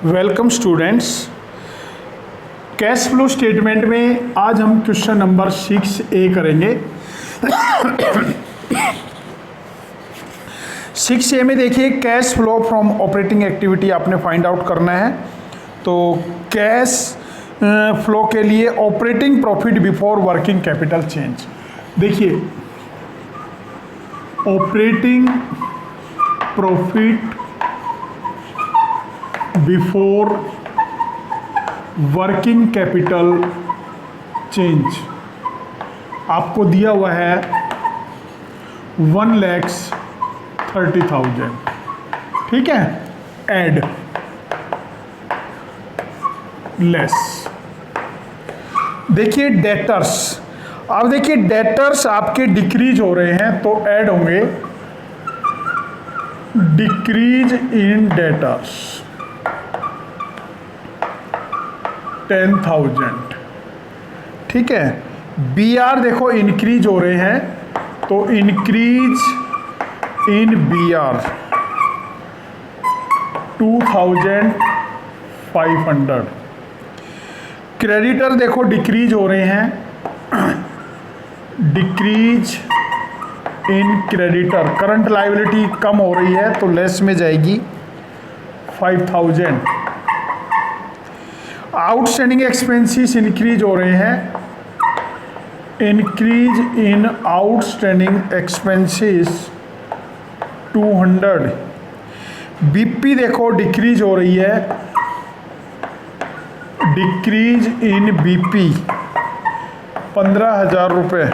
Welcome students. Cash flow statement में आज हम क्वेश्चन नंबर 6A करेंगे। 6A में देखिए cash flow from operating activity आपने फाइंड आउट करना है। तो कैश फ्लो के लिए operating profit before working capital change. देखिए operating profit before working capital change आपको दिया हुआ है 1,30,000। ठीक है, एड लेस। देखिए डेटर्स, अब देखिए डेटर्स आपके डिक्रीज हो रहे हैं तो ऐड होंगे डिक्रीज इन डेटर्स 10,000। ठीक है, BR देखो इंक्रीज हो रहे हैं तो इंक्रीज इन BR 2,500। क्रेडिटर देखो डिक्रीज हो रहे हैं, decrease in creditor, current liability कम हो रही है तो लेस में जाएगी 5,000। आउटस्टैंडिंग एक्सपेंसेस इंक्रीज हो रहे हैं, इंक्रीज इन आउटस्टैंडिंग एक्सपेंसेस 200। BP देखो डिक्रीज हो रही है, डिक्रीज इन BP 15,000 रुपये।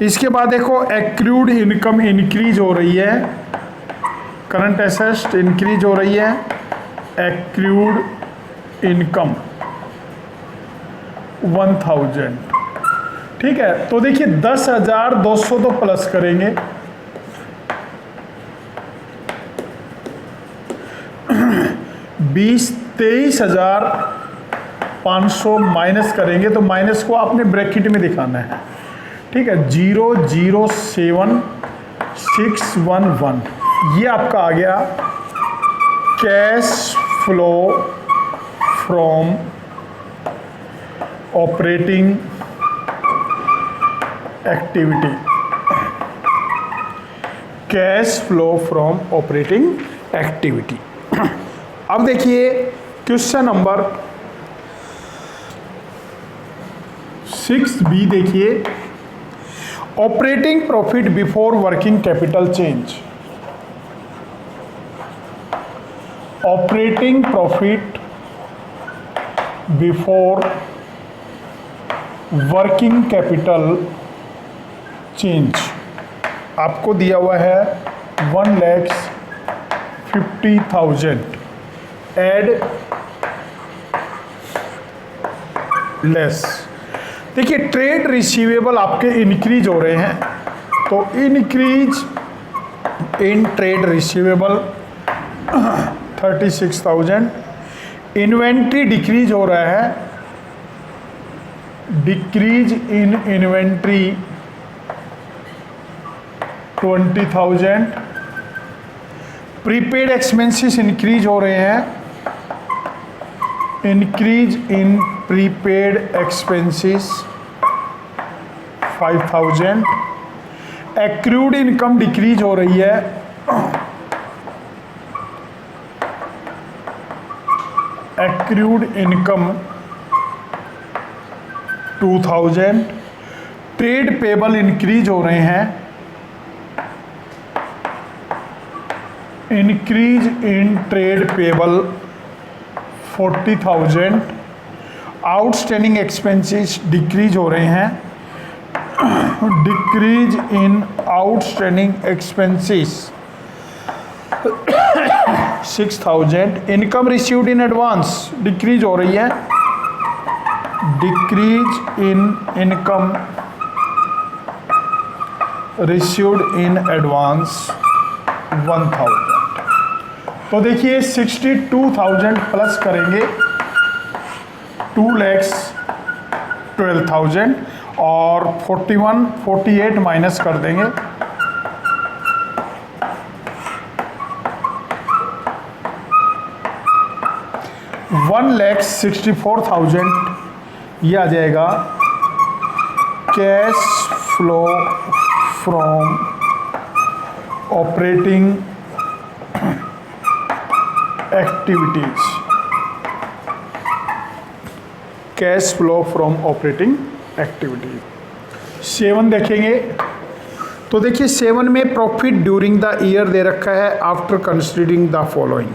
इसके बाद देखो एक्रूड इनकम इंक्रीज हो रही है, करंट एसेट्स इंक्रीज हो रही है, एक्रूड इनकम 1,000। ठीक है, तो देखिए 10,200 तो प्लस करेंगे, 23,500 माइनस करेंगे तो माइनस को आपने ब्रैकेट में दिखाना है। ठीक है, 0,07,611 ये आपका आ गया cash flow from operating activity. Cash flow from operating activity. अब देखिए क्वेश्चन नंबर 6B देखिए, operating profit before working capital change. Operating profit before working capital change आपको दिया हुआ है 1,50,000, एड लेस। देखिए ट्रेड रिसीवेबल आपके इंक्रीज हो रहे हैं तो increase in trade receivable 36,000। Inventory decrease हो रहा है, decrease in inventory 20,000। Prepaid expenses increase हो रहे हैं, इंक्रीज इन prepaid expenses 5,000। Accrued income decrease हो रही है, accrued income 2,000। Trade payable increase हो रहे हैं, increase in trade payable 40,000। Outstanding expenses decrease हो रहे हैं, decrease in outstanding expenses 6,000। Income received in advance decrease हो रही है, decrease in income received in advance 1,000। तो देखिए 62,000 प्लस करेंगे 2,12,000 और 48 माइनस कर देंगे 1,64,000 ये आ जाएगा cash flow from operating activities, cash flow from operating activities. 7 देखेंगे तो देखिए 7 में प्रॉफिट ड्यूरिंग द ईयर दे रखा है आफ्टर कंसिडरिंग द फॉलोइंग।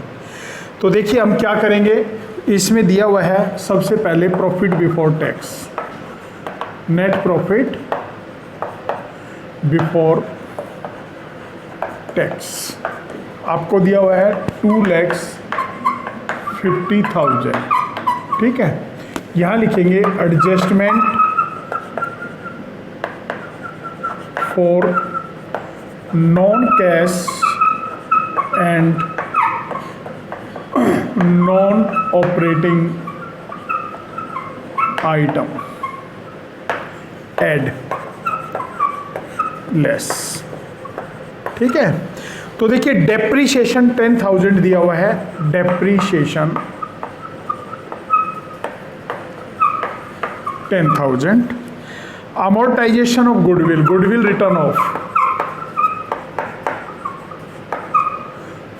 तो देखिए हम क्या करेंगे, इसमें दिया हुआ है सबसे पहले profit before tax, net profit before tax आपको दिया हुआ है 2,50,000, ठीक है। यहाँ लिखेंगे adjustment for non cash and non operating item add less, ठीक है। तो देखिए डेप्रीशिएशन 10,000 दिया हुआ है, depreciation 10,000, amortization of goodwill, goodwill written off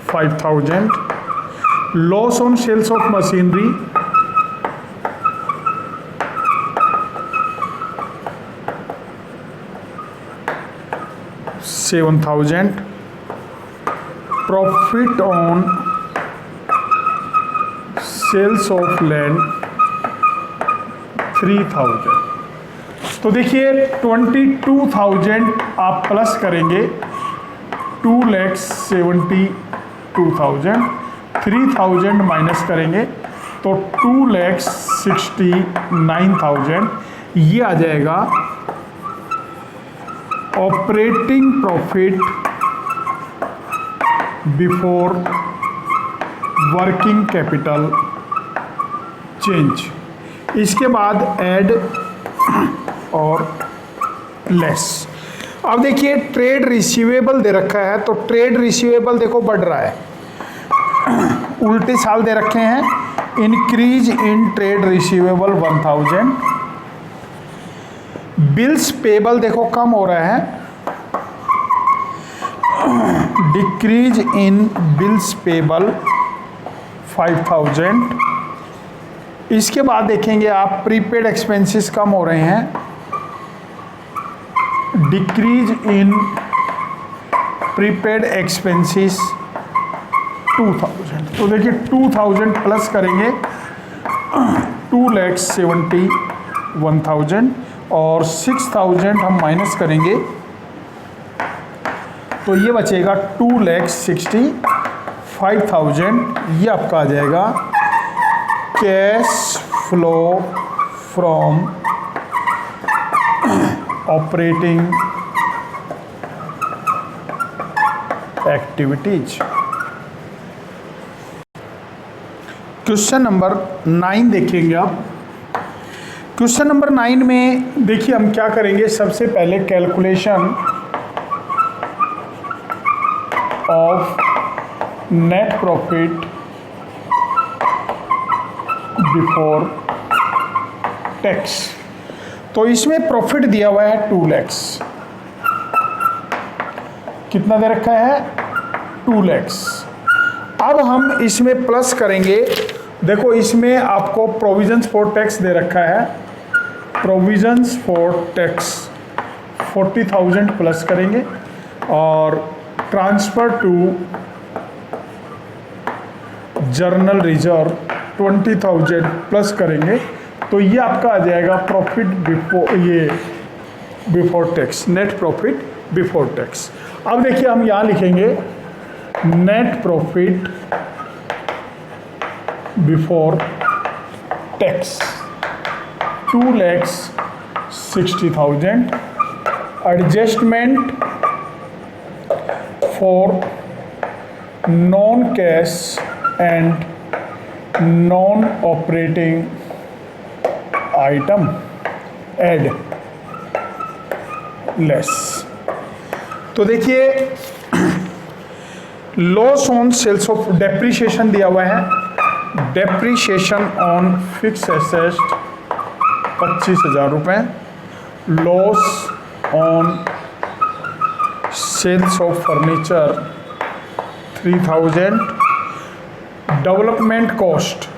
5,000, loss on sales of machinery 7,000, profit on sales of land 3,000। तो देखिए 22,000 आप प्लस करेंगे 2,72,000, 3,000 माइनस करेंगे तो 2,69,000, ये आ जाएगा operating profit before working capital change. इसके बाद ऐड और लेस। अब देखिए ट्रेड रिसीवेबल दे रखा है, तो ट्रेड रिसीवेबल देखो बढ़ रहा है, उल्टे साल दे रखे हैं, increase in trade receivable 1,000, bills payable देखो कम हो रहा है, डिक्रीज इन बिल्स पेबल 5,000। इसके बाद देखेंगे आप प्रीपेड एक्सपेंसेस कम हो रहे हैं, डिक्रीज इन प्रीपेड एक्सपेंसेस 2,000। तो देखिए 2,000 प्लस करेंगे 2,71,000 और 6,000 हम माइनस करेंगे तो ये बचेगा 2,65,000। ये आपका आ जाएगा cash flow from operating activities. Question number 9 देखेंगे आप। क्वेश्चन नंबर 9 में देखिए हम क्या करेंगे, सबसे पहले calculation of net profit before tax. तो इसमें प्रॉफिट दिया हुआ है 2 लाख, कितना दे रखा है 2 लाख। अब हम इसमें प्लस करेंगे, देखो इसमें आपको प्रोविजंस फॉर टैक्स दे रखा है, प्रोविजंस फॉर टैक्स 40,000 प्लस करेंगे और transfer to general reserve 20,000 plus करेंगे तो ये आपका आ जाएगा profit before tax, net profit before tax. अब देखिए हम यहाँ लिखेंगे net profit before tax 2,60,000, adjustment for non cash and non operating item add less. तो देखिए loss on sales of depreciation दिया हुआ है डेप्रीशिएशन ऑन फिक्स एसेट 25,000 रुपये, loss on sales of furniture 3,000, development cost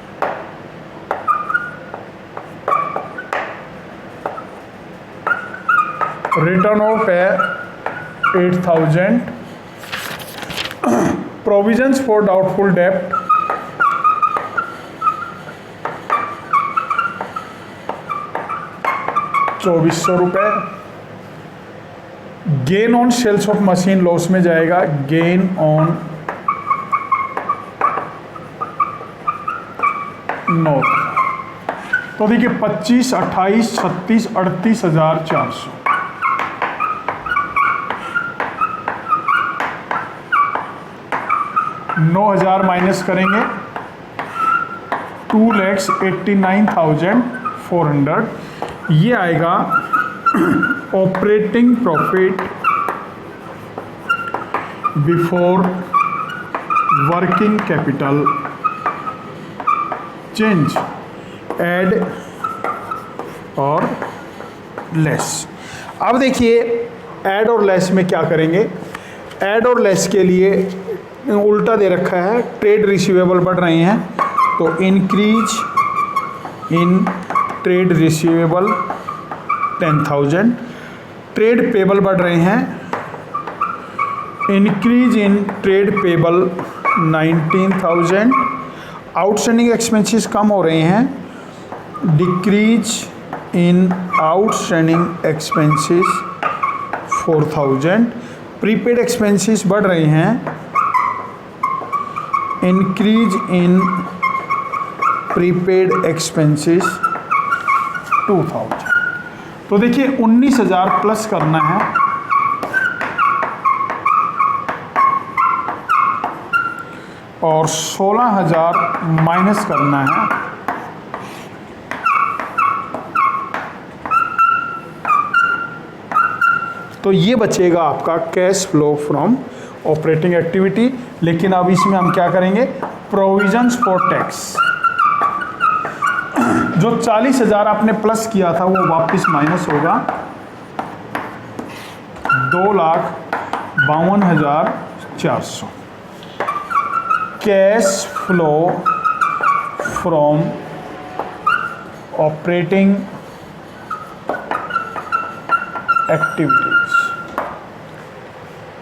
written off है 8,000, provisions for doubtful डेप्ट 2,400 रुपये, gain on sales of machine लॉस में जाएगा, गेन ऑन नोट। तो देखिए 25, 28, 36, 38,400। 9,000 माइनस करेंगे 2,89,400, ये आएगा operating profit before working capital change, add और लेस। अब देखिए ऐड और लेस में क्या करेंगे। ऐड और लेस के लिए उल्टा दे रखा है, ट्रेड रिसीवेबल बढ़ रहे हैं तो increase in trade receivable 10,000, trade payable बढ़ रहे हैं, increase in trade payable 19,000, outstanding expenses कम हो रहे हैं, decrease in outstanding expenses 4,000, prepaid expenses बढ़ रहे हैं, इंक्रीज इन प्रीपेड एक्सपेंसेस 2,000। तो देखिए 19,000 प्लस करना है और 16,000 माइनस करना है, तो ये बचेगा आपका cash flow from operating activity. लेकिन अब इसमें हम क्या करेंगे, प्रोविजंस फॉर टैक्स, जो 40,000 आपने प्लस किया था वो वापस माइनस होगा, 2,52,400। Cash flow from operating activity.